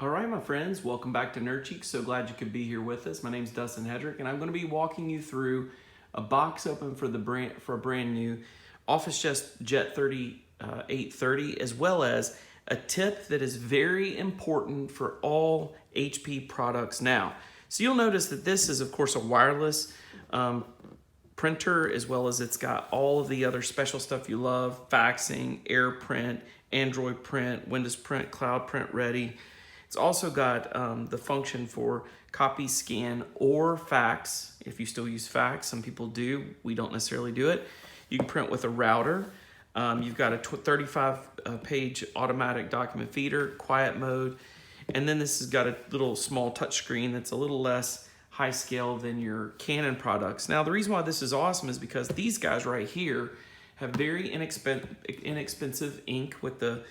All right, my friends, welcome back to Nerd Chic. So glad you could be here with us. My name's Dustin Hedrick, and I'm going to be walking you through a box open for a brand new Office Jet 830, as well as a tip that is very important for all HP products now. So you'll notice that this is, of course, a wireless printer, as well as it's got all of the other special stuff you love: faxing, AirPrint, Android print, Windows print, cloud print ready. It's also got the function for copy, scan, or fax. If you still use fax, some people do. We don't necessarily do it. You can print with a router. You've got a 35-page automatic document feeder, quiet mode, and then this has got a little small touch screen that's a little less high scale than your Canon products. Now, the reason why this is awesome is because these guys right here have very inexpensive ink with the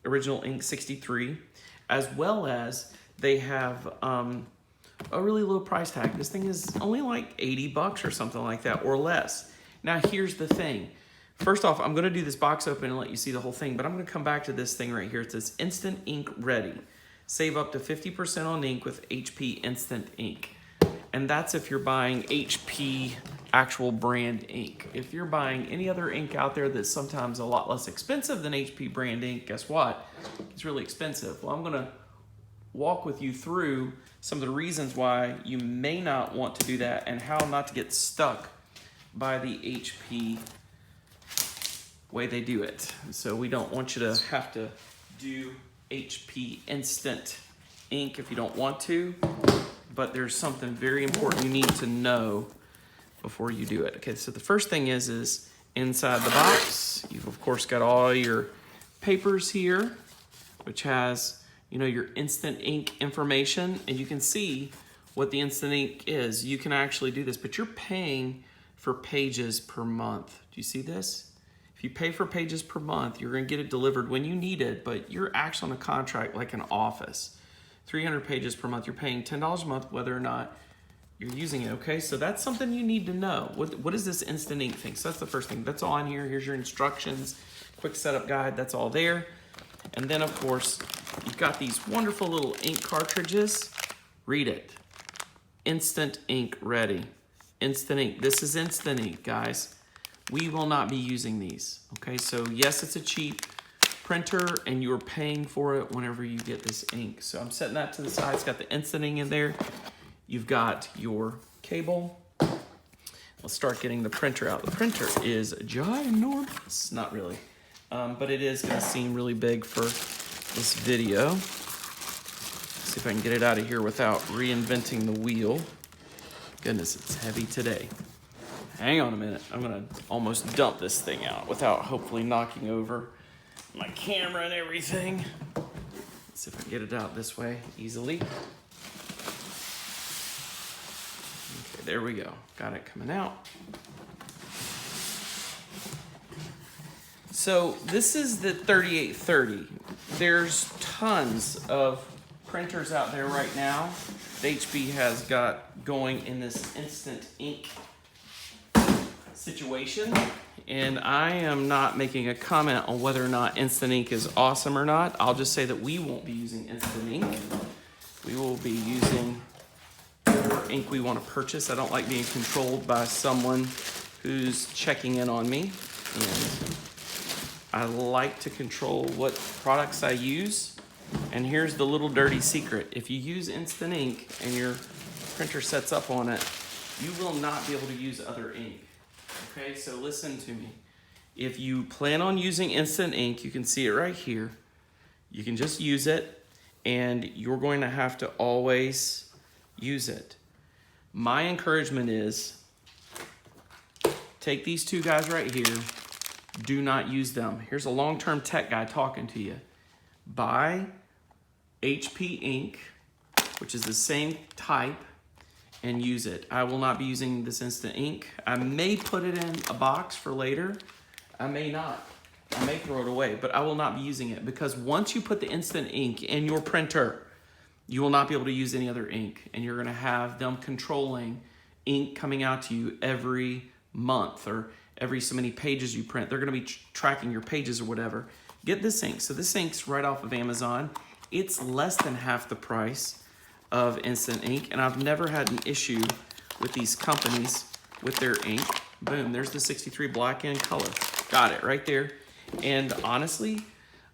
original ink 63. As well as they have a really low price tag. This thing is only like 80 bucks or something like that, or less. Now here's the thing. First off, I'm gonna do this box open and let you see the whole thing, but I'm gonna come back to this thing right here. It says Instant Ink Ready. Save up to 50% on ink with HP Instant Ink. And that's if you're buying HP actual brand ink. If you're buying any other ink out there that's sometimes a lot less expensive than HP brand ink, guess what? It's really expensive. Well, I'm gonna walk with you through some of the reasons why you may not want to do that and how not to get stuck by the HP way they do it. So we don't want you to have to do HP Instant Ink if you don't want to, but there's something very important you need to know before you do it. Okay, so the first thing is inside the box, you've of course got all your papers here, which has, you know, your Instant Ink information, and you can see what the Instant Ink is. You can actually do this, but you're paying for pages per month. Do you see this? If you pay for pages per month, you're gonna get it delivered when you need it, but you're actually on a contract like an office. 300 pages per month, you're paying $10 a month whether or not you're using it, okay? So that's something you need to know. What is this Instant Ink thing? So that's the first thing. That's all in here. Here's your instructions, quick setup guide, that's all there. And then of course, you've got these wonderful little ink cartridges. Read it. Instant Ink Ready. Instant Ink. This is Instant Ink, guys. We will not be using these, okay? So yes, it's a cheap printer and you're paying for it whenever you get this ink. So I'm setting that to the side. It's got the Instant Ink in there. You've got your cable. Let's start getting the printer out. The printer is ginormous. Not really, but it is gonna seem really big for this video. Let's see if I can get it out of here without reinventing the wheel. Goodness, it's heavy today. Hang on a minute. I'm gonna almost dump this thing out without hopefully knocking over my camera and everything. Let's see if I can get it out this way easily. Okay, there we go. Got it coming out. So this is the 3830. There's tons of printers out there right now that HP has got going in this Instant Ink situation. And I am not making a comment on whether or not Instant Ink is awesome or not. I'll just say that we won't be using Instant Ink. We will be using whatever ink we want to purchase. I don't like being controlled by someone who's checking in on me. And I like to control what products I use. And here's the little dirty secret. If you use Instant Ink and your printer sets up on it, you will not be able to use other ink. Okay, so listen to me. If you plan on using Instant Ink, you can see it right here. You can just use it, and you're going to have to always use it. My encouragement is take these two guys right here. Do not use them. Here's a long-term tech guy talking to you. Buy HP ink, which is the same type, and use it. I will not be using this Instant Ink. I may put it in a box for later. I may not. I may throw it away, but I will not be using it because once you put the Instant Ink in your printer, you will not be able to use any other ink, and you're gonna have them controlling ink coming out to you every month or every so many pages you print. They're gonna be tracking your pages or whatever. Get this ink. So this ink's right off of Amazon. It's less than half the price of Instant Ink, and I've never had an issue with these companies with their ink. Boom, there's the 63 black and color. Got it right there. And honestly,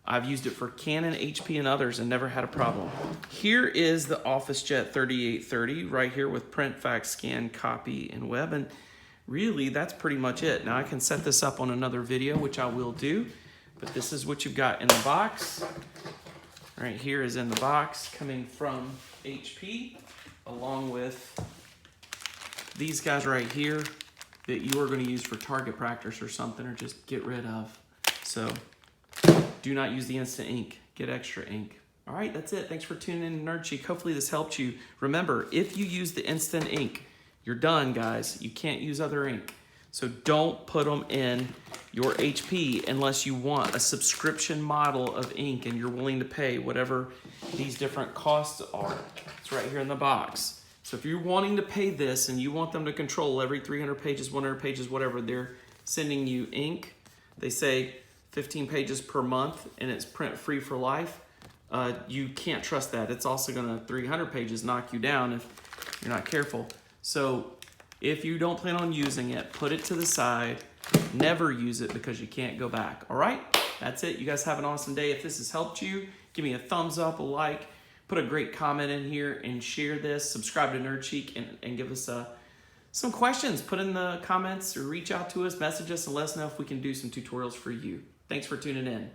I've used it for Canon, HP, and others and never had a problem. Here is the OfficeJet 3830 right here with print, fax, scan, copy, and web. And really, that's pretty much it. Now I can set this up on another video, which I will do, but this is what you've got in the box. Right here is in the box coming from HP, along with these guys right here that you are going to use for target practice or something, or just get rid of. So do not use the Instant Ink. Get extra ink. All right, that's it. Thanks for tuning in to Nerd Chic. Hopefully this helped you. Remember, if you use the Instant Ink, you're done, guys. You can't use other ink. So don't put them in your HP unless you want a subscription model of ink and you're willing to pay whatever these different costs are. It's right here in the box. So if you're wanting to pay this and you want them to control every 300 pages, 100 pages, whatever, they're sending you ink. They say 15 pages per month and it's print free for life. You can't trust that. It's also gonna 300 pages knock you down if you're not careful. So if you don't plan on using it, put it to the side. Never use it because you can't go back. All right, that's it. You guys have an awesome day. If this has helped you, give me a thumbs up, a like, put a great comment in here and share this. Subscribe to Nerd Chic and give us some questions. Put in the comments or reach out to us, message us, and let us know if we can do some tutorials for you. Thanks for tuning in.